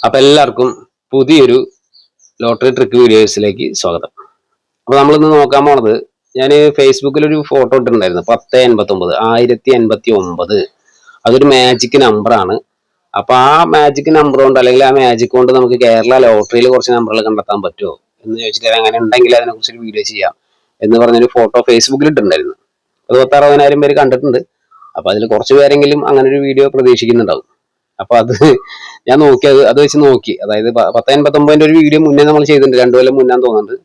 അപ്പൊ എല്ലാവർക്കും പുതിയൊരു ലോട്ടറി ട്രിക്ക് വീഡിയോസിലേക്ക് സ്വാഗതം. അപ്പൊ നമ്മളിന്ന് നോക്കാൻ പോണത്, ഞാൻ ഫേസ്ബുക്കിൽ ഒരു ഫോട്ടോ ഇട്ടിട്ടുണ്ടായിരുന്നു. 1089 അതൊരു മാജിക് നമ്പറാണ്. അപ്പൊ ആ മാജിക് നമ്പർ കൊണ്ട്, അല്ലെങ്കിൽ ആ മാജിക് കൊണ്ട് നമുക്ക് കേരള ലോട്ടറിയിൽ കുറച്ച് നമ്പറുകൾ കണ്ടെത്താൻ പറ്റുമോ എന്ന് ചോദിച്ചിട്ട്, അങ്ങനെ ഉണ്ടെങ്കിൽ അതിനെ കുറിച്ചൊരു വീഡിയോ ചെയ്യാം എന്ന് പറഞ്ഞൊരു ഫോട്ടോ ഫേസ്ബുക്കിൽ ഇട്ടിട്ടുണ്ടായിരുന്നു. അത് 10,60,000 പേര് കണ്ടിട്ടുണ്ട്. അപ്പൊ അതിൽ കുറച്ച് പേരെങ്കിലും അങ്ങനെ ഒരു വീഡിയോ പ്രതീക്ഷിക്കുന്നുണ്ടാവും. അപ്പൊ അത് ഞാൻ നോക്കി, അത് വെച്ച് നോക്കി. അതായത് 1089 ഒരു വീഡിയോ മുന്നേ നമ്മൾ ചെയ്തിട്ടുണ്ട്, 2 കൊല്ലം മുന്നേ തോന്നുന്നുണ്ട്.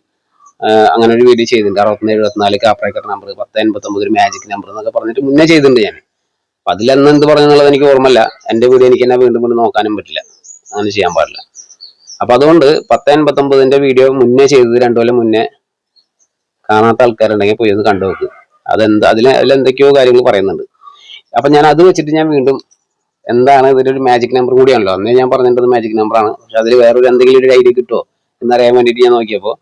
അങ്ങനെ ഒരു വീഡിയോ ചെയ്തിട്ടുണ്ട്. 6174 കാപ്രേക്കർ നമ്പർ, 1089 ഒരു മാജിക് നമ്പർ എന്നൊക്കെ പറഞ്ഞിട്ട് മുന്നേ ചെയ്തിട്ടുണ്ട് ഞാൻ. അപ്പൊ അതിലെന്ന് എന്ത് പറഞ്ഞെന്നുള്ളത് എനിക്ക് ഓർമ്മയില്ല. എന്റെ വീഡിയോ എനിക്ക് തന്നെ വീണ്ടും വീണ്ടും നോക്കാനും പറ്റില്ല, അങ്ങനെ ചെയ്യാൻ പാടില്ല. അപ്പൊ അതുകൊണ്ട് 1089 വീഡിയോ മുന്നേ ചെയ്തത് 2 കൊല്ലം മുന്നേ കാണാത്ത ആൾക്കാരുണ്ടെങ്കിൽ പോയി ഒന്ന് കണ്ടു നോക്ക്. അതിലെന്തൊക്കെയോ കാര്യങ്ങൾ പറയുന്നുണ്ട്. അപ്പൊ ഞാൻ അത് വെച്ചിട്ട് ഞാൻ വീണ്ടും, എന്താണ് ഇതിലൊരു മാജിക് നമ്പർ കൂടിയാണല്ലോ, അന്നേ ഞാൻ പറഞ്ഞിട്ടത് മാജിക് നമ്പറാണ്, പക്ഷെ അതിൽ വേറൊരു എന്തെങ്കിലും ഒരു ഐഡിയ കിട്ടുമോ എന്നറിയാൻ വേണ്ടിയിട്ട് ഞാൻ നോക്കിയപ്പോൾ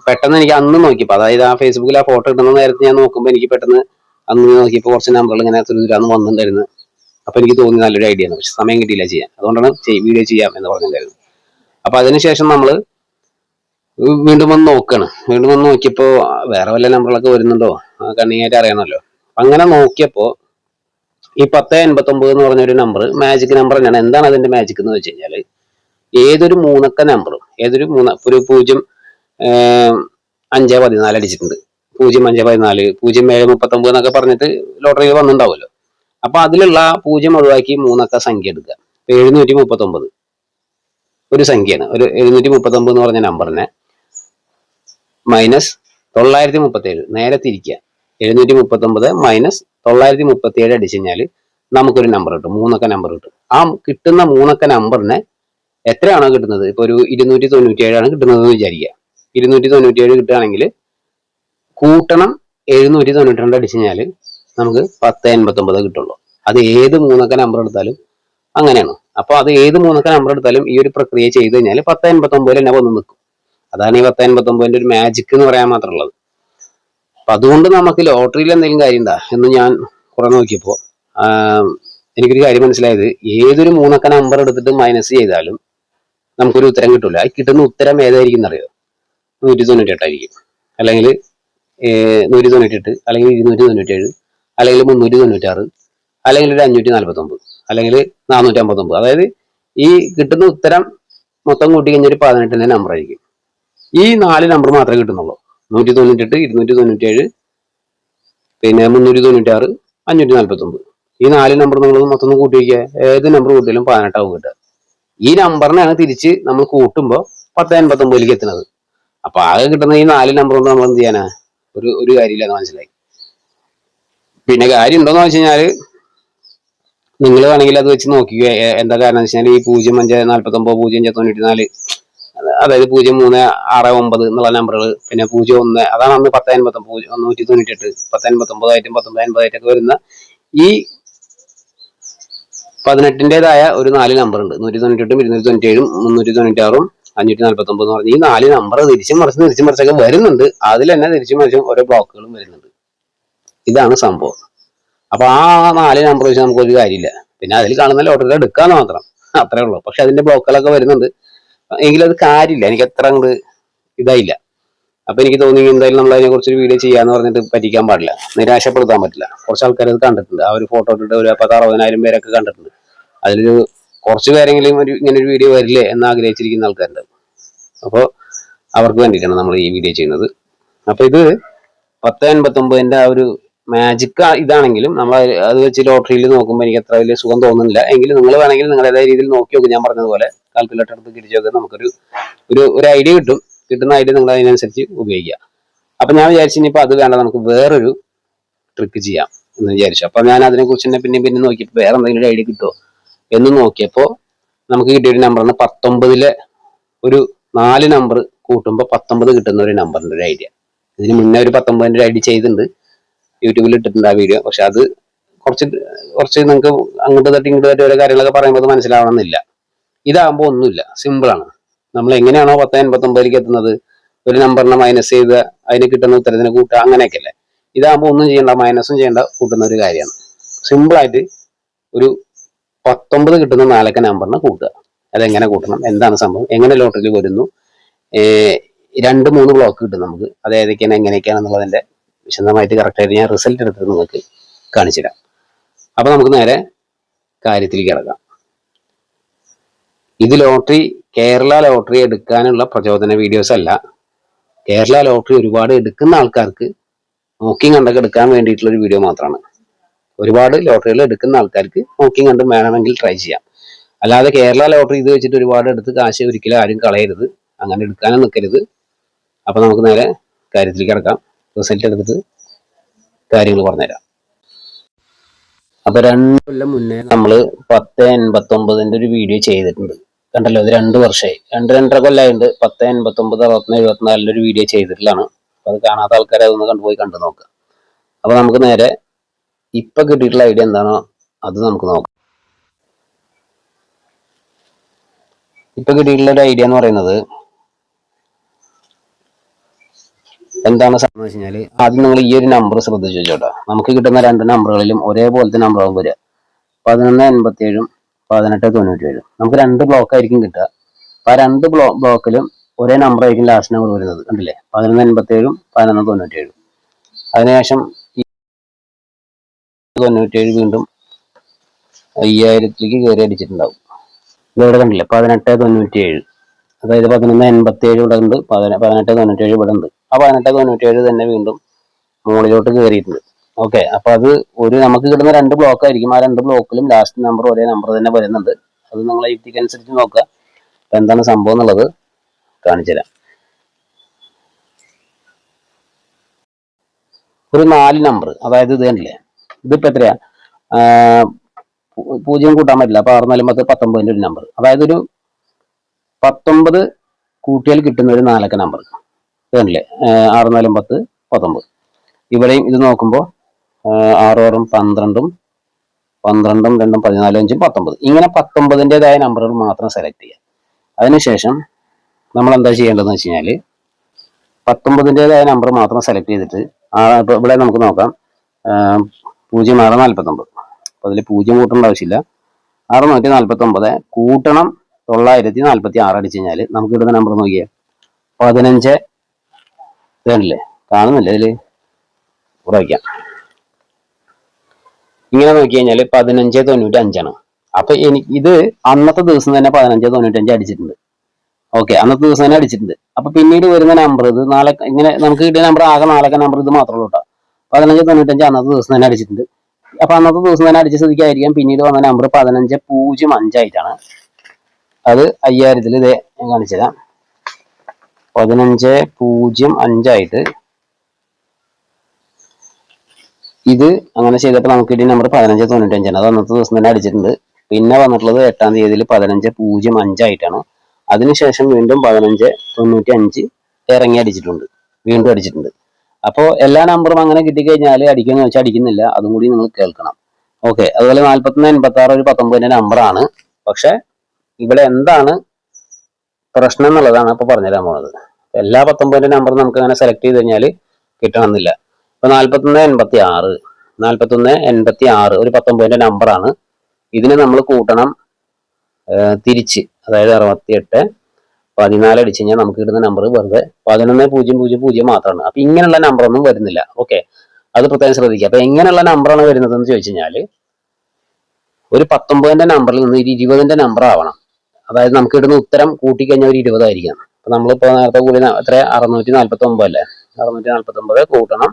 പെട്ടെന്ന് എനിക്ക് അന്ന് നോക്കിയപ്പോൾ, അതായത് ആ ഫേസ്ബുക്കിൽ ആ ഫോട്ടോ ഇടുന്ന നേരത്തെ ഞാൻ നോക്കുമ്പോൾ എനിക്ക് പെട്ടെന്ന് അന്ന് നോക്കിയപ്പോൾ കുറച്ച് നമ്പറുകൾ ഇങ്ങനെ തുരുതുരാന്ന് വന്നിട്ടുണ്ടായിരുന്നു. അപ്പൊ എനിക്ക് തോന്നി നല്ലൊരു ഐഡിയ ആണ്, പക്ഷെ സമയം കിട്ടിയില്ല ചെയ്യാൻ. അതുകൊണ്ടാണ് വീഡിയോ ചെയ്യാം എന്ന് പറഞ്ഞിട്ടുണ്ടായിരുന്നു. അപ്പൊ അതിനുശേഷം നമ്മൾ വീണ്ടും വന്ന് നോക്കുകയാണ്. വീണ്ടും വന്ന് നോക്കിയപ്പോൾ വേറെ വല്ല നമ്പറുകളൊക്കെ വരുന്നുണ്ടോ കണ്ണിയായിട്ട് അറിയണമല്ലോ. അങ്ങനെ നോക്കിയപ്പോൾ ഈ 1089 എന്ന് പറഞ്ഞൊരു നമ്പർ മാജിക് നമ്പർ തന്നെയാണ്. എന്താണ് അതിന്റെ മാജിക് എന്ന് വെച്ച് കഴിഞ്ഞാൽ, ഏതൊരു മൂന്നക്ക നമ്പറും, ഒരു 0-5-14 അടിച്ചിട്ടുണ്ട്, 0-5-14, 0-7-39 എന്നൊക്കെ പറഞ്ഞിട്ട് ലോട്ടറിയിൽ വന്നിട്ടുണ്ടാവുമല്ലോ. അപ്പൊ അതിലുള്ള 0 ഒഴിവാക്കി മൂന്നക്ക സംഖ്യ എടുക്കുക. 739 ഒരു സംഖ്യയാണ്. ഒരു 739 എന്ന് പറഞ്ഞ നമ്പറിനെ -937, നേരെ തിരിക്കുക. 739 -937 അടിച്ചു കഴിഞ്ഞാൽ നമുക്കൊരു നമ്പർ കിട്ടും, മൂന്നക്ക നമ്പർ കിട്ടും. ആ കിട്ടുന്ന മൂന്നക്ക നമ്പറിനെ എത്രയാണോ കിട്ടുന്നത്, ഇപ്പൊ ഒരു 297 ആണ് കിട്ടുന്നത് എന്ന് വിചാരിക്കുക. 297 കിട്ടുകയാണെങ്കിൽ കൂട്ടണം 792 അടിച്ചു കഴിഞ്ഞാൽ നമുക്ക് 1089 കിട്ടുള്ളൂ. അത് ഏത് മൂന്നക്ക നമ്പർ എടുത്താലും അങ്ങനെയാണ്. അപ്പൊ അത് ഏത് മൂന്നക്ക നമ്പർ എടുത്താലും ഈ ഒരു പ്രക്രിയ ചെയ്ത് കഴിഞ്ഞാൽ 1089 തന്നെ വന്ന് നിൽക്കും. അതാണ് ഈ 1089 ഒരു മാജിക് എന്ന് പറയാൻ മാത്രമുള്ളത്. അപ്പൊ അതുകൊണ്ട് നമുക്ക് ലോട്ടറിയിൽ എന്തെങ്കിലും കാര്യം ഉണ്ടാ എന്ന് ഞാൻ കുറെ നോക്കിയപ്പോ എനിക്കൊരു കാര്യം മനസ്സിലായത്, ഏതൊരു മൂന്നക്ക നമ്പർ എടുത്തിട്ട് മൈനസ് ചെയ്താലും നമുക്കൊരു ഉത്തരം കിട്ടില്ല. ആ കിട്ടുന്ന ഉത്തരം ഏതായിരിക്കും എന്നറിയോ? 198 ആയിരിക്കും, അല്ലെങ്കിൽ 198, അല്ലെങ്കിൽ 297, അല്ലെങ്കിൽ 396, അല്ലെങ്കിൽ ഒരു 549, അല്ലെങ്കിൽ 459. അതായത് ഈ കിട്ടുന്ന ഉത്തരം മൊത്തം കൂട്ടി കഴിഞ്ഞ ഒരു 18ന്റെ നമ്പർ ആയിരിക്കും. ഈ 4 നമ്പർ മാത്രമേ കിട്ടുന്നുള്ളൂ. 198, 297, പിന്നെ 396, 549. ഈ 4 നമ്പർ നിങ്ങൾ മൊത്തം കൂട്ടി വയ്ക്കുക. ഏത് നമ്പർ കൂട്ടിയാലും 18 ആവും കിട്ടുക. ഈ നമ്പറിനാണ് തിരിച്ച് നമ്മൾ കൂട്ടുമ്പോൾ 1089 എത്തുന്നത്. അപ്പൊ ആകെ കിട്ടുന്ന ഈ 4 നമ്പർ കൊണ്ട് നമ്മൾ എന്ത് ചെയ്യാനാ? ഒരു കാര്യമില്ലെന്ന് മനസ്സിലായി. പിന്നെ കാര്യം ഉണ്ടോന്ന് വെച്ച് കഴിഞ്ഞാല്, നിങ്ങൾ വേണമെങ്കിൽ അത് വെച്ച് നോക്കിക്കുക. എന്താ കാരണം എന്ന് വെച്ചാൽ, ഈ 0-5-49, 0-94, അതായത് 0-3-6-9 എന്നുള്ള നമ്പറുകൾ, പിന്നെ 0-1, അതാണ് അന്ന് 1089, 198, 1089 1980 വരുന്ന ഈ 18ന്റേതായ ഒരു 4 നമ്പർ ഉണ്ട്. 198, 297, 396, 549 എന്ന് പറഞ്ഞ ഈ 4 നമ്പർ തിരിച്ചും മറിച്ചൊക്കെ വരുന്നുണ്ട്. അതിൽ തന്നെ തിരിച്ചും മറിച്ചും ഓരോ ബ്ലോക്കുകളും വരുന്നുണ്ട്. ഇതാണ് സംഭവം. അപ്പൊ ആ 4 നമ്പർ വെച്ച് നമുക്ക് ഒരു കാര്യമില്ല. പിന്നെ അതിൽ കാണുന്ന ലോട്ടറി എടുക്കാന്ന് മാത്രം, അത്രേ ഉള്ളൂ. പക്ഷെ അതിന്റെ ബ്ലോക്കുകളൊക്കെ വരുന്നുണ്ട്. എങ്കിലും അത് കാര്യമില്ല, എനിക്ക് അത്ര അങ്ങോട്ട് ഇതായില്ല. അപ്പൊ എനിക്ക് തോന്നി എന്തായാലും നമ്മൾ അതിനെ കുറിച്ചൊരു വീഡിയോ ചെയ്യാന്ന് പറഞ്ഞിട്ട് പറ്റിക്കാൻ പാടില്ല, നിരാശപ്പെടുത്താൻ പറ്റില്ല. കുറച്ച് ആൾക്കാർ അത് കണ്ടിട്ടുണ്ട്. ആ ഒരു ഫോട്ടോ ഇട്ടിട്ട് ഒരു 10-60,000 പേരൊക്കെ കണ്ടിട്ടുണ്ട്. അതിലൊരു കുറച്ച് പേരെങ്കിലും ഇങ്ങനെ ഒരു വീഡിയോ വരില്ലേ എന്ന് ആഗ്രഹിച്ചിരിക്കുന്ന ആൾക്കാരുണ്ട്. അപ്പോൾ അവർക്ക് വേണ്ടിയിട്ടാണ് നമ്മൾ ഈ വീഡിയോ ചെയ്യുന്നത്. അപ്പൊ ഇത് 1089 ആ ഒരു മാജിക് ഇതാണെങ്കിലും നമ്മൾ അത് വെച്ച് ലോട്ടറിയിൽ നോക്കുമ്പോൾ എനിക്ക് അത്ര വലിയ സുഖം തോന്നുന്നില്ല. എങ്കിലും നിങ്ങൾ വേണമെങ്കിൽ നിങ്ങളുടേതായ രീതിയിൽ നോക്കി നോക്കും. ഞാൻ പറഞ്ഞതുപോലെ കാൽക്കുലേറ്റർ എടുത്ത് തിരിച്ചു നോക്കുക. നമുക്കൊരു ഒരു ഐഡിയ കിട്ടും. കിട്ടുന്ന ഐഡിയ നിങ്ങൾ അതിനനുസരിച്ച് ഉപയോഗിക്കുക. അപ്പൊ ഞാൻ വിചാരിച്ചു ഇനിയിപ്പോൾ അത് വേണ്ട, നമുക്ക് വേറൊരു ട്രിക്ക് ചെയ്യാം എന്ന് വിചാരിച്ചു. അപ്പൊ ഞാൻ അതിനെക്കുറിച്ച് തന്നെ പിന്നെ നോക്കിയപ്പോൾ വേറെ എന്തെങ്കിലും ഐഡിയ കിട്ടുമോ എന്ന് നോക്കിയപ്പോൾ നമുക്ക് കിട്ടിയൊരു നമ്പറാണ് 19-ലെ ഒരു 4 നമ്പർ കൂട്ടുമ്പോൾ 19 കിട്ടുന്ന ഒരു നമ്പറിന്റെ ഒരു ഐഡിയ. ഇതിന് മുന്നേ ഒരു 19ന്റെ ഒരു ഐഡിയ ചെയ്തിട്ടുണ്ട്, യൂട്യൂബിൽ ഇട്ടിട്ടുണ്ട് ആ വീഡിയോ. പക്ഷെ അത് കുറച്ച് നിങ്ങൾക്ക് അങ്ങോട്ട് തട്ടി ഇങ്ങോട്ട് തട്ടി ഓരോ കാര്യങ്ങളൊക്കെ പറയുമ്പോൾ അത് മനസ്സിലാവണമെന്നില്ല. ഇതാകുമ്പോൾ ഒന്നുമില്ല, സിമ്പിളാണ്. നമ്മൾ എങ്ങനെയാണോ 1089 എത്തുന്നത്, ഒരു നമ്പറിനെ മൈനസ് ചെയ്ത് അതിന് കിട്ടുന്ന ഉത്തരത്തിന് കൂട്ടുക, അങ്ങനെയൊക്കെ അല്ലേ. ഇതാകുമ്പോൾ ഒന്നും ചെയ്യേണ്ട, മൈനസും ചെയ്യേണ്ട, കൂട്ടുന്ന ഒരു കാര്യമാണ്. സിമ്പിളായിട്ട് ഒരു 19 കിട്ടുന്ന 4 നമ്പറിനെ കൂട്ടുക. അതെങ്ങനെ കൂട്ടണം, എന്താണ് സംഭവം, എങ്ങനെ ലോട്ടറിയിൽ വരുന്നു, 2-3 ബ്ലോക്ക് കിട്ടും നമുക്ക്. അത് ഏതൊക്കെയാണ് എങ്ങനെയൊക്കെയാണെന്നുള്ളതിന്റെ വിശദമായിട്ട് കറക്റ്റായിട്ട് ഞാൻ റിസൾട്ട് എടുത്തിട്ട് നിങ്ങൾക്ക് കാണിച്ചു തരാം. അപ്പൊ നമുക്ക് നേരെ കാര്യത്തിലേക്ക് കിടക്കാം. ഇത് ലോട്ടറി, കേരള ലോട്ടറി എടുക്കാനുള്ള പ്രചോദന വീഡിയോസ് അല്ല. കേരള ലോട്ടറി ഒരുപാട് എടുക്കുന്ന ആൾക്കാർക്ക് നോക്കിയും കണ്ടൊക്കെ എടുക്കാൻ വേണ്ടിയിട്ടുള്ള ഒരു വീഡിയോ മാത്രമാണ്. ഒരുപാട് ലോട്ടറികൾ എടുക്കുന്ന ആൾക്കാർക്ക് നോക്കിയും കണ്ടും വേണമെങ്കിൽ ട്രൈ ചെയ്യാം. അല്ലാതെ കേരള ലോട്ടറി ഇത് വെച്ചിട്ട് ഒരുപാട് എടുത്ത് കാശ് ഒരിക്കലും ആരും കളയരുത്, അങ്ങനെ എടുക്കാനും നിൽക്കരുത്. അപ്പൊ നമുക്ക് നേരെ കാര്യത്തിലേക്ക് കിടക്കാം. റിസൾട്ട് എടുത്തിട്ട് കാര്യങ്ങൾ പറഞ്ഞുതരാം. അപ്പൊ 2 കൊല്ലം മുന്നേ നമ്മള് 1089 ഒരു വീഡിയോ ചെയ്തിട്ടുണ്ട്. കണ്ടല്ലോ, ഇത് 2 വർഷമായി, 2-2.5 കൊല്ലമായിട്ട് 1089, 61, 74 ഒരു വീഡിയോ ചെയ്തിട്ടുള്ളതാണ്. അപ്പൊ അത് കാണാത്ത ആൾക്കാരെ അതൊന്ന് കണ്ടുപോയി കണ്ടു നോക്കുക. അപ്പൊ നമുക്ക് നേരെ ഇപ്പൊ കിട്ടിയിട്ടുള്ള ഐഡിയ എന്താണോ അത് നമുക്ക് നോക്കാം. ഇപ്പൊ കിട്ടിയിട്ടുള്ള ഒരു ഐഡിയ എന്ന് പറയുന്നത് എന്താണ് സംഭവം വെച്ച് കഴിഞ്ഞാൽ, ആദ്യം നിങ്ങൾ ഈ ഒരു നമ്പർ ശ്രദ്ധിച്ചു വെച്ചോട്ടോ. നമുക്ക് കിട്ടുന്ന 2 നമ്പറുകളിലും ഒരേപോലത്തെ നമ്പറാകും വരിക. 1187 1897. നമുക്ക് 2 ബ്ലോക്ക് ആയിരിക്കും കിട്ടുക. അപ്പൊ ആ 2 ബ്ലോക്കിലും ഒരേ നമ്പർ ആയിരിക്കും ലാസ്റ്റ് നമ്പർ വരുന്നത്. കണ്ടില്ലേ, 1187 1197. അതിനുശേഷം 97 വീണ്ടും 5000ത്തിലേക്ക് കയറി അടിച്ചിട്ടുണ്ടാവും. ഇതിവിടെ കണ്ടില്ലേ, 1897. അതായത് 1187 ഇവിടെ ഉണ്ട്, 1897 ഇവിടെ ഉണ്ട്. ആ 1897 തന്നെ വീണ്ടും മുകളിലോട്ട് കയറിയിട്ടുണ്ട്. ഓക്കെ, അപ്പൊ അത് നമുക്ക് കിട്ടുന്ന 2 ബ്ലോക്ക് ആയിരിക്കും. ആ 2 ബ്ലോക്കിലും ലാസ്റ്റ് നമ്പർ ഒരേ നമ്പർ തന്നെ വരുന്നുണ്ട്. അത് നിങ്ങളെ യുക്തിക്ക് അനുസരിച്ച് നോക്കുക. അപ്പൊ എന്താണ് സംഭവം എന്നുള്ളത് കാണിച്ചു തരാം. ഒരു 4 നമ്പർ, അതായത് ഇത് കണ്ടില്ലേ, ഇതിപ്പോ എത്രയാ, 0 കൂട്ടാൻ പറ്റില്ല. അപ്പൊ 6 4 10 19 ഒരു നമ്പർ, അതായത് ഒരു 19 കൂട്ടിയാൽ കിട്ടുന്ന ഒരു 4 അക്ക നമ്പർ. ഇതല്ലേ, 6 4 10 19. ഇവിടെയും ഇത് നോക്കുമ്പോൾ 6 6 12 12 2 14 5 19. ഇങ്ങനെ 19ൻ്റെതായ നമ്പറുകൾ മാത്രം സെലക്ട് ചെയ്യുക. അതിനുശേഷം നമ്മൾ എന്താ ചെയ്യേണ്ടതെന്ന് വെച്ച് കഴിഞ്ഞാൽ 19ൻ്റെതായ നമ്പർ മാത്രം സെലക്ട് ചെയ്തിട്ട് ഇപ്പൊ ഇവിടെ നമുക്ക് നോക്കാം, 06 49. അപ്പൊ അതിൽ 0 കൂട്ടേണ്ട ആവശ്യമില്ല. 649 കൂട്ടണം 946 അടിച്ചു കഴിഞ്ഞാൽ നമുക്ക് കിട്ടുന്ന നമ്പർ നോക്കിയേ, 15. ഇതല്ലേ, കാണുന്നില്ല ഇതില്, കുറയ്ക്കാം. ഇങ്ങനെ നോക്കി കഴിഞ്ഞാൽ 1595 അപ്പൊ ഇത് അന്നത്തെ ദിവസം തന്നെ 1595 അടിച്ചിട്ടുണ്ട്. ഓക്കെ, അന്നത്തെ ദിവസം തന്നെ അടിച്ചിട്ടുണ്ട്. അപ്പൊ പിന്നീട് വരുന്ന നമ്പർ ഇത് ഇങ്ങനെ നമുക്ക് കിട്ടിയ നമ്പർ ആകെ 4 അക്ക നമ്പർ ഇത് മാത്രമേ ഉള്ളൂ കേട്ടോ. 1595 അന്നത്തെ ദിവസം തന്നെ അടിച്ചിട്ടുണ്ട്. അപ്പൊ അന്നത്തെ ദിവസം തന്നെ അടിച്ച സ്ഥിതിക്കായിരിക്കാം പിന്നീട് വന്ന നമ്പർ 1505 ആയിട്ടാണ്. അത് 5000 ഇതേ ഞാൻ കാണിച്ചു തരാം. 1505 ആയിട്ട് ഇത് അങ്ങനെ ചെയ്തപ്പോൾ നമുക്ക് കിട്ടിയ നമ്പർ 1595. അത് അന്നത്തെ ദിവസം തന്നെ അടിച്ചിട്ടുണ്ട്. പിന്നെ വന്നിട്ടുള്ളത് 8-ാം തീയതിയിൽ 1505 ആയിട്ടാണ്. അതിനുശേഷം വീണ്ടും 1595 ഇറങ്ങി അടിച്ചിട്ടുണ്ട്, വീണ്ടും അടിച്ചിട്ടുണ്ട്. അപ്പോൾ എല്ലാ നമ്പറും അങ്ങനെ കിട്ടിക്കഴിഞ്ഞാൽ അടിക്കുമെന്ന് വെച്ചാൽ അടിക്കുന്നില്ല, അതും കൂടി നിങ്ങൾ കേൾക്കണം. ഓക്കെ, അതുപോലെ 4186 ഒരു 19ന്റെ നമ്പറാണ്. പക്ഷെ ഇവിടെ എന്താണ് പ്രശ്നം എന്നുള്ളതാണ് ഇപ്പൊ പറഞ്ഞുതരാൻ പോകുന്നത്. എല്ലാ 19ന്റെ നമ്പറും നമുക്ക് അങ്ങനെ സെലക്ട് ചെയ്ത് കഴിഞ്ഞാൽ കിട്ടണമെന്നില്ല. ഇപ്പൊ 4186 ഒരു 19ന്റെ നമ്പറാണ്. ഇതിന് നമ്മൾ കൂട്ടണം തിരിച്ച്, അതായത് 68 14 അടിച്ചു കഴിഞ്ഞാൽ നമുക്ക് കിട്ടുന്ന നമ്പർ വെറുതെ 11000 മാത്രമാണ്. അപ്പൊ ഇങ്ങനെയുള്ള നമ്പർ ഒന്നും വരുന്നില്ല. ഓക്കെ, അത് പ്രത്യേകം ശ്രദ്ധിക്കുക. അപ്പൊ എങ്ങനെയുള്ള നമ്പറാണ് വരുന്നത് എന്ന് ചോദിച്ചു കഴിഞ്ഞാൽ ഒരു 19ന്റെ നമ്പറിൽ നിന്ന് ഒരു 20ന്റെ നമ്പർ ആവണം. അതായത് നമുക്ക് കിട്ടുന്ന ഉത്തരം കൂട്ടിക്കഴിഞ്ഞാൽ ഒരു 20 ആയിരിക്കണം. അപ്പൊ നമ്മളിപ്പോ നേരത്തെ കൂടി എത്ര 649 അല്ലേ, 649 കൂട്ടണം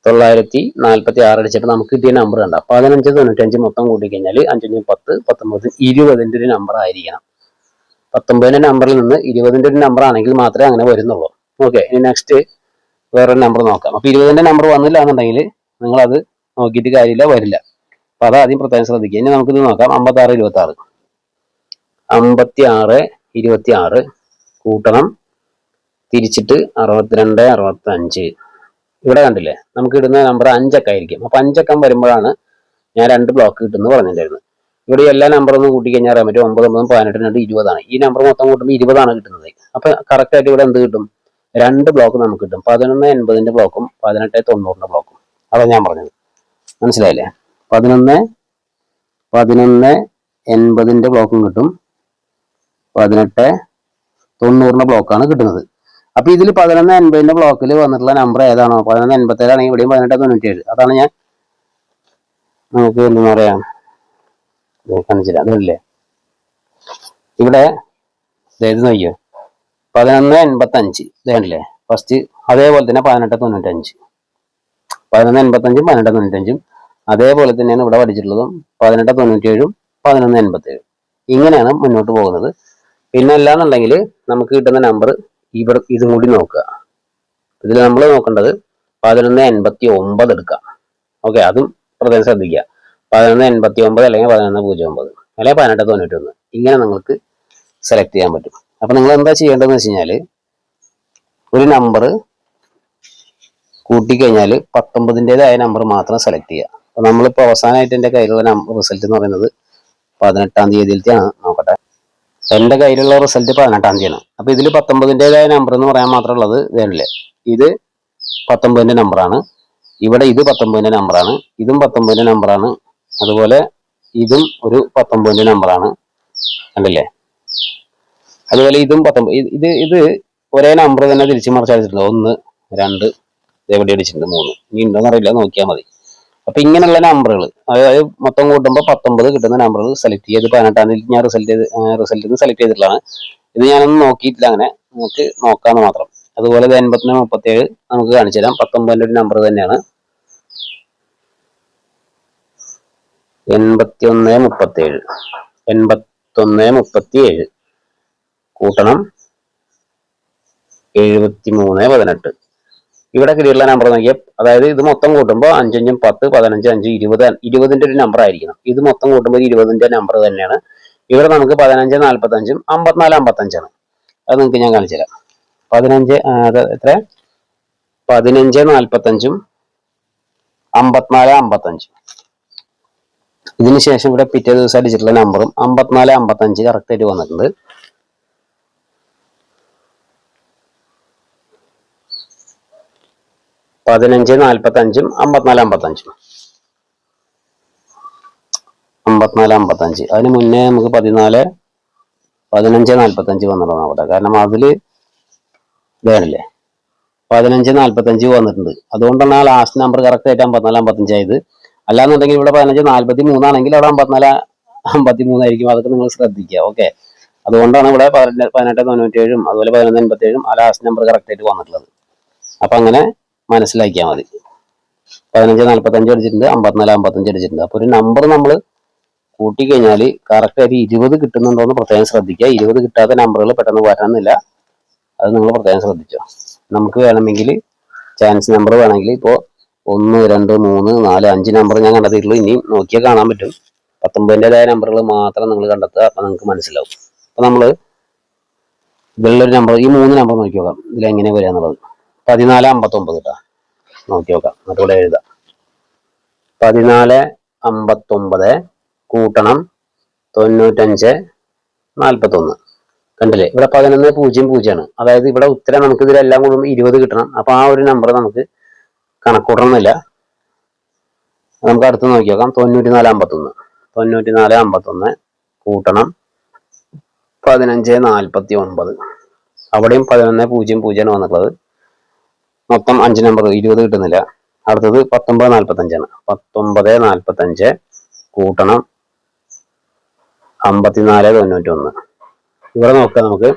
946 അടിച്ചിട്ട് നമുക്ക് കിട്ടിയ നമ്പർ കണ്ട 1595 മൊത്തം കൂട്ടിക്കഴിഞ്ഞാൽ 5 10 19 20ന്റെ ഒരു നമ്പർ ആയിരിക്കണം. 19ന്റെ നമ്പറിൽ നിന്ന് 20ന്റെ ഒരു നമ്പർ ആണെങ്കിൽ മാത്രമേ അങ്ങനെ വരുന്നുള്ളൂ. ഓക്കെ, ഇനി നെക്സ്റ്റ് വേറൊരു നമ്പർ നോക്കാം. അപ്പൊ 20ന്റെ നമ്പർ വന്നില്ല എന്നുണ്ടെങ്കിൽ നിങ്ങൾ അത് നോക്കിയിട്ട് കാര്യമില്ല, വരില്ല. അപ്പൊ അതാദ്യം പ്രത്യേകം ശ്രദ്ധിക്കുക. ഇനി നമുക്കിത് നോക്കാം. 56 കൂട്ടണം തിരിച്ചിട്ട് 62 65. ഇവിടെ കണ്ടില്ലേ, നമുക്ക് ഇടുന്ന നമ്പർ 5 അക്ക ആയിരിക്കും. അപ്പൊ 5 അക്കം വരുമ്പോഴാണ് ഞാൻ 2 ബ്ലോക്ക് കിട്ടുമെന്ന് പറഞ്ഞിട്ടുണ്ടായിരുന്നു. ഇവിടെ എല്ലാ നമ്പറൊന്നും കൂട്ടി കഴിഞ്ഞാൽ അറിയാൻ പറ്റും. 9 9 18 20 ഈ നമ്പർ മൊത്തം കൂട്ടുമ്പോൾ 20 കിട്ടുന്നത്. അപ്പൊ കറക്റ്റ് ആയിട്ട് ഇവിടെ എന്ത് കിട്ടും, 2 ബ്ലോക്ക് നമുക്ക് കിട്ടും. 1180ന്റെ ബ്ലോക്കും 1890ന്റെ ബ്ലോക്കും. അതാണ് ഞാൻ പറഞ്ഞത്, മനസ്സിലായില്ലേ? 1180ന്റെ ബ്ലോക്കും കിട്ടും, 1890 ബ്ലോക്കാണ് കിട്ടുന്നത്. അപ്പൊ ഇതിൽ 1180 ബ്ലോക്കിൽ വന്നിട്ടുള്ള നമ്പർ ഏതാണോ 1187 ആണെങ്കിൽ ഇവിടെയും 1897. അതാണ് ഞാൻ നമുക്ക് എന്താ പറയാ കാണിച്ചില്ല അതല്ലേ ഇവിടെ ഇത് നോക്കിയോ 1185 ഇതല്ലേ ഫസ്റ്റ്. അതേപോലെ തന്നെ 1895 1185 1895 അതേപോലെ തന്നെയാണ് ഇവിടെ പഠിച്ചിട്ടുള്ളതും 1897 1187. ഇങ്ങനെയാണ് മുന്നോട്ട് പോകുന്നത്. പിന്നെ അല്ലാന്നുണ്ടെങ്കിൽ നമുക്ക് കിട്ടുന്ന നമ്പർ ഇവിടെ ഇതും കൂടി നോക്കുക. ഇതിൽ നമ്മൾ നോക്കേണ്ടത് 1189 എടുക്കാം. ഓക്കെ, അതും പ്രത്യേകം ശ്രദ്ധിക്കുക. 1189 അല്ലെങ്കിൽ 1109 അല്ലെങ്കിൽ 1891 ഇങ്ങനെ നിങ്ങൾക്ക് സെലക്ട് ചെയ്യാൻ പറ്റും. അപ്പൊ നിങ്ങൾ എന്താ ചെയ്യേണ്ടതെന്ന് വെച്ച് കഴിഞ്ഞാൽ ഒരു നമ്പർ കൂട്ടിക്കഴിഞ്ഞാൽ 19-ൻ്റെതായ നമ്പർ മാത്രം സെലക്ട് ചെയ്യുക. അപ്പൊ നമ്മളിപ്പോൾ അവസാനമായിട്ട് എൻ്റെ കയ്യിലുള്ള റിസൾട്ട് എന്ന് പറയുന്നത് 18-ാം തീയതിയിലത്തെയാണ്. നോക്കട്ടെ, എൻ്റെ കയ്യിലുള്ള റിസൾട്ട് 18-ാം തീയതിയാണ്. അപ്പൊ ഇതിൽ 19-ൻ്റെതായ നമ്പർ എന്ന് പറയാൻ മാത്രമുള്ളത് ഇതല്ലേ, ഇത് 19-ൻ്റെ നമ്പറാണ്. ഇവിടെ ഇത് 19-ൻ്റെ നമ്പറാണ്. ഇതും 19-ൻ്റെ നമ്പറാണ്. അതുപോലെ ഇതും ഒരു 19-ൻ്റെ നമ്പറാണ്. കണ്ടില്ലേ? അതുപോലെ ഇതും 19. ഇത് ഒരേ നമ്പർ തന്നെ തിരിച്ചു മറിച്ച് അടിച്ചിട്ടുണ്ട്. 1 2 എവിടെ അടിച്ചിട്ടുണ്ട് 3. ഇനി ഉണ്ടോന്ന് അറിയില്ല, നോക്കിയാൽ മതി. അപ്പൊ ഇങ്ങനെയുള്ള നമ്പറുകൾ, അതായത് മൊത്തം കൂട്ടുമ്പോൾ 19 കിട്ടുന്ന നമ്പറുകൾ സെലക്ട് ചെയ്ത് 18-ാം തീയതി ഞാൻ റിസൾട്ട് സെലക്ട് ചെയ്തിട്ടുള്ളതാണ്. ഇത് ഞാനൊന്നും നോക്കിയിട്ടില്ല, അങ്ങനെ നമുക്ക് നോക്കാന്ന് മാത്രം. അതുപോലെ 8137 നമുക്ക് കാണിച്ചു തരാം. 19-ൻ്റെ ഒരു നമ്പർ തന്നെയാണ്. 8137 8137 കൂട്ടണം 7318. ഇവിടെ കിട്ടിയുള്ള നമ്പർ നോക്കിയാൽ, അതായത് ഇത് മൊത്തം കൂട്ടുമ്പോൾ 5 5 10 15 5 20 20-ൻ്റെ ഒരു നമ്പർ ആയിരിക്കണം. ഇത് മൊത്തം കൂട്ടുമ്പോൾ 20-ൻ്റെ നമ്പർ തന്നെയാണ്. ഇവിടെ നമുക്ക് 15 45 54 55 അത് നിങ്ങൾക്ക് ഞാൻ കാണിച്ചു തരാം. 15 എത്ര 15 45 54 55. ഇതിന് ശേഷം ഇവിടെ പിറ്റേ ദിവസം അടിച്ചിട്ടുള്ള നമ്പറും 54 55 കറക്റ്റ് ആയിട്ട് വന്നിട്ടുണ്ട്. പതിനഞ്ച് 45 54 55 അതിന് മുന്നേ നമുക്ക് 15 45 വന്നിട്ടുണ്ടോ നോക്കട്ടെ. കാരണം അതില് വേണില്ലേ 15 45 വന്നിട്ടുണ്ട്. അതുകൊണ്ടാണ് ആ ലാസ്റ്റ് നമ്പർ കറക്റ്റ് ആയിട്ട് 54 55 ആയത്. അല്ലാന്നുണ്ടെങ്കിൽ ഇവിടെ 15 43 ആണെങ്കിൽ അവിടെ 54 53 ആയിരിക്കും. അതൊക്കെ നിങ്ങൾ ശ്രദ്ധിക്കുക. ഓക്കെ, അതുകൊണ്ടാണ് ഇവിടെ 18 97 അതുപോലെ 11 87 ആ ലാസ്റ്റ് നമ്പർ കറക്റ്റ് ആയിട്ട് വന്നിട്ടുള്ളത്. അപ്പൊ അങ്ങനെ മനസ്സിലാക്കിയാൽ മതി. 15 45 അടിച്ചിട്ടുണ്ട്, 54 55 അടിച്ചിട്ടുണ്ട്. അപ്പൊ ഒരു നമ്പർ നമ്മൾ കൂട്ടിക്കഴിഞ്ഞാൽ കറക്റ്റ് ആയിട്ട് 20 കിട്ടുന്നുണ്ടോ എന്ന് പ്രത്യേകം ശ്രദ്ധിക്കുക. 20 കിട്ടാത്ത നമ്പറുകൾ പെട്ടെന്ന് വരാനില്ല, അത് നിങ്ങൾ പ്രത്യേകം ശ്രദ്ധിച്ചോ. നമുക്ക് വേണമെങ്കിൽ ചാൻസ് നമ്പർ വേണമെങ്കിൽ ഇപ്പോൾ 1 2 3 4 5 നമ്പർ ഞാൻ കണ്ടെത്തിയിട്ടുള്ളൂ. ഇനിയും നോക്കിയാൽ കാണാൻ പറ്റും. 19-ൻ്റെതായ നമ്പറുകൾ മാത്രം നിങ്ങൾ കണ്ടെത്തുക. അപ്പൊ നിങ്ങൾക്ക് മനസ്സിലാവും. അപ്പൊ നമ്മൾ ഇതിലുള്ളൊരു നമ്പർ, ഈ 3 നമ്പർ നോക്കി നോക്കാം ഇതിലെങ്ങനെ വരിക എന്നുള്ളത്. 14 59 കേട്ടോ, നോക്കി നോക്കാം. എന്നിട്ട് ഇവിടെ എഴുതാം 14 59 കൂട്ടണം 95 41. കണ്ടില്ലേ, ഇവിടെ 11 00 ആണ്. അതായത് ഇവിടെ ഉത്തരം നമുക്ക് ഇതിലെല്ലാം കൂടും 20 കിട്ടണം. അപ്പൊ ആ ഒരു നമ്പർ നമുക്ക് കണക്കൂട്ടണമെന്നില്ല. നമുക്ക് അടുത്ത് നോക്കി നോക്കാം. 94 51 94 51 കൂട്ടണം 15 49. അവിടെയും 11 00 ആണ് വന്നിട്ടുള്ളത്. മൊത്തം 5 നമ്പർ 20 കിട്ടുന്നില്ല. അടുത്തത് 19 45 ആണ്. 19 45 കൂട്ടണം 54 91. ഇവിടെ നോക്കാം, നമുക്ക്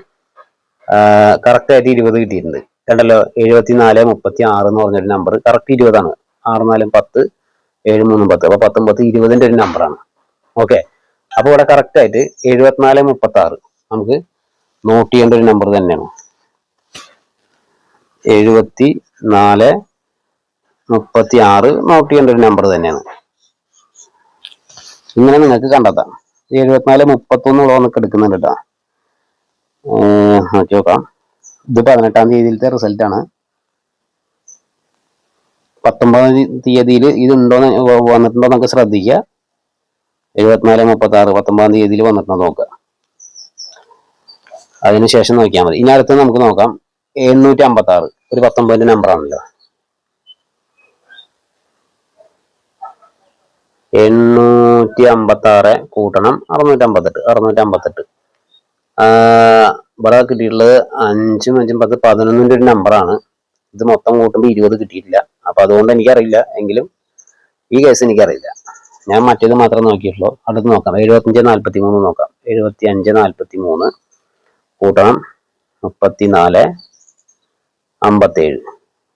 കറക്റ്റ് ആയിട്ട് 20 കിട്ടിയിട്ടുണ്ട്. കണ്ടല്ലോ, 74 36 എന്ന് പറഞ്ഞൊരു നമ്പർ കറക്റ്റ് 20 ആണ്. 6 4 10 7 3 10. അപ്പൊ 19 20-ൻ്റെ ഒരു നമ്പറാണ്. ഓക്കെ, അപ്പൊ ഇവിടെ കറക്റ്റ് ആയിട്ട് 74 36 നമുക്ക് നോട്ട് ചെയ്യേണ്ട ഒരു നമ്പർ തന്നെയാണ്. 74 36 നോട്ട് ചെയ്യേണ്ട ഒരു നമ്പർ തന്നെയാണ്. ഇങ്ങനെ നിങ്ങൾക്ക് കണ്ടെത്താം. 74 31 ഉള്ളതൊക്കെ എടുക്കുന്നുണ്ട് കേട്ടോ. നോക്കി നോക്കാം. ഇത് 18-ാം തീയതിയിലത്തെ റിസൾട്ട് ആണ്. 19-ാം തീയതിയിൽ ഇതുണ്ടോന്ന് വന്നിട്ടുണ്ടോന്നൊക്കെ ശ്രദ്ധിക്കുക. 74 36 19-ാം തീയതിയിൽ വന്നിട്ടുണ്ടോ നോക്കുക. അതിനുശേഷം നോക്കിയാൽ മതി. ഇനി അടുത്ത് നമുക്ക് നോക്കാം 856 ഒരു 19-ൻ്റെ നമ്പർ ആണല്ലോ. 856 കൂട്ടണം 658. ഇവിടെ കിട്ടിയിട്ടുള്ളത് 5 5 10 11ന്റെ ഒരു നമ്പറാണ്. ഇത് മൊത്തം കൂട്ടുമ്പോൾ 20 കിട്ടിയിട്ടില്ല. അപ്പൊ അതുകൊണ്ട് എനിക്കറിയില്ല, എങ്കിലും ഈ കേസ് എനിക്കറിയില്ല. ഞാൻ മറ്റേത് മാത്രം നോക്കിയിട്ടുള്ളൂ. അടുത്ത് നോക്കാം. 75 43 നോക്കാം. 75 43 കൂട്ടണം 34 57.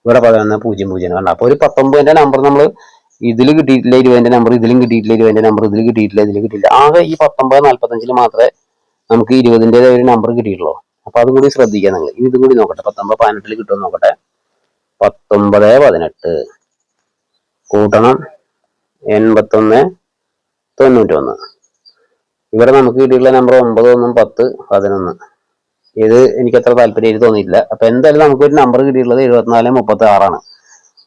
ഇവിടെ 11 0 0 കണ്ട. അപ്പൊ ഒരു 19ന്റെ നമ്പർ നമ്മൾ ഇതിൽ കിട്ടിയിട്ടില്ല, 20ന്റെ നമ്പർ ഇതിലും കിട്ടിയിട്ടില്ല, 20ന്റെ നമ്പർ ഇതിൽ കിട്ടിയിട്ടില്ല, ഇതിൽ കിട്ടിയില്ല. ആകെ ഈ 19 45 മാത്രമേ നമുക്ക് 20ന്റേതായ ഒരു നമ്പർ കിട്ടിയിട്ടുള്ളൂ. അപ്പൊ അതും കൂടി ശ്രദ്ധിക്കുക നിങ്ങൾ. ഇതും കൂടി നോക്കട്ടെ, 19 18 കിട്ടുമെന്ന് നോക്കട്ടെ. 19 18 കൂട്ടണം 81 91. ഇവിടെ നമുക്ക് കിട്ടിയിട്ടുള്ള നമ്പർ 9 1 10 11. ഇത് എനിക്ക് അത്ര താല്പര്യം തോന്നിയിട്ടില്ല. അപ്പൊ എന്തായാലും നമുക്കൊരു നമ്പർ കിട്ടിയിട്ടുള്ളത് 74 36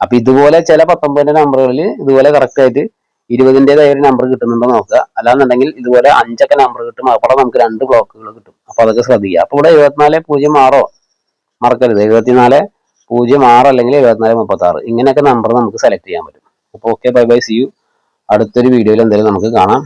അപ്പൊ ഇതുപോലെ ചില 19ന്റെ നമ്പറുകളിൽ ഇതുപോലെ കറക്റ്റ് ആയിട്ട് 20ന്റേതായ ഒരു നമ്പർ കിട്ടുന്നുണ്ടോ നോക്കുക. അല്ലാന്നുണ്ടെങ്കിൽ ഇതുപോലെ 5 നമ്പർ കിട്ടും. അവിടെ നമുക്ക് 2 ബ്ലോക്കുകൾ കിട്ടും. അപ്പൊ അതൊക്കെ ശ്രദ്ധിക്കുക. അപ്പൊ ഇവിടെ 74 06 മറക്കരുത്. 74 06 അല്ലെങ്കിൽ 74 36 ഇങ്ങനെയൊക്കെ നമ്പർ നമുക്ക് സെലക്ട് ചെയ്യാൻ പറ്റും. അപ്പൊ okay, bye bye, see you. അടുത്തൊരു വീഡിയോയിൽ എന്തായാലും നമുക്ക് കാണാം.